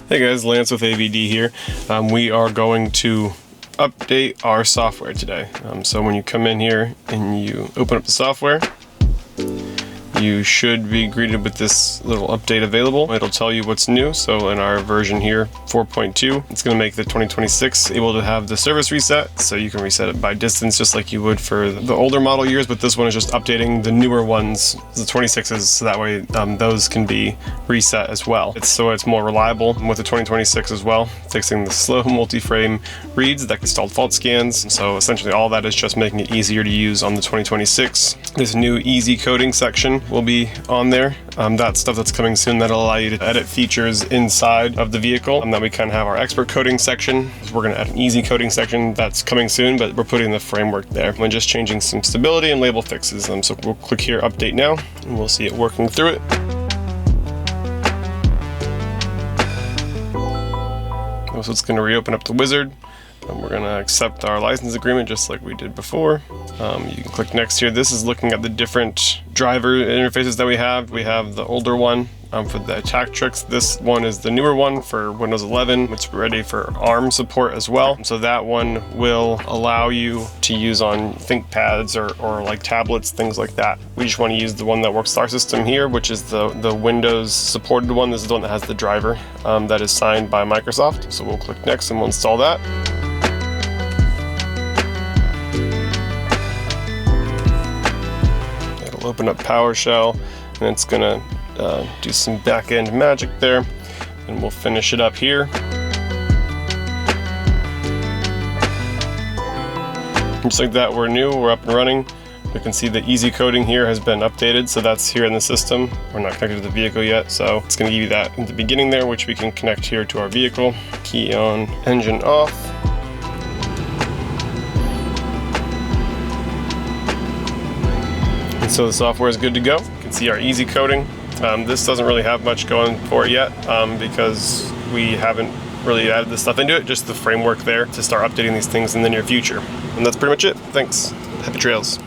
Hey guys, Lance with AVD here. We are going to update our software today. So when you come in here and you open up the software, you should be greeted with this little update available. It'll tell you what's new. So in our version here, 4.2, it's going to make the 2026 able to have the service reset. So you can reset it by distance just like you would for the older model years, but this one is just updating the newer ones, the 26s, so that way those can be reset as well. It's more reliable with the 2026 as well, fixing the slow multi-frame reads that can stall fault scans. So essentially all that is just making it easier to use on the 2026. This new easy coding section will be on there. That's stuff that's coming soon that'll allow you to edit features inside of the vehicle. And then we kind of have our expert coding section. We're going to add an easy coding section that's coming soon, but we're putting the framework there. We're just changing some stability and label fixes. So we'll click here, update now, and we'll see it working through it. So it's going to reopen up the wizard. And we're going to accept our license agreement just like we did before. You can click next here. This is looking at the different driver interfaces that we have. We have the older one for the attack tricks. This one is the newer one for Windows 11. It's ready for ARM support as well. So that one will allow you to use on ThinkPads or like tablets, things like that. We just want to use the one that works with our system here, which is the Windows supported one. This is the one that has the driver that is signed by Microsoft. So we'll click next and we'll install that. Open up PowerShell, and it's gonna do some back-end magic there, and we'll finish it up here. Just like that, we're new, we're up and running. We can see the easy coding here has been updated, so that's here in the system. We're not connected to the vehicle yet, so it's gonna give you that in the beginning there, which we can connect here to our vehicle. Key on, engine off. So the software is good to go. You can see our easy coding. This doesn't really have much going for it yet because we haven't really added this stuff into it, just the framework there to start updating these things in the near future. And that's pretty much it. Thanks. Happy trails.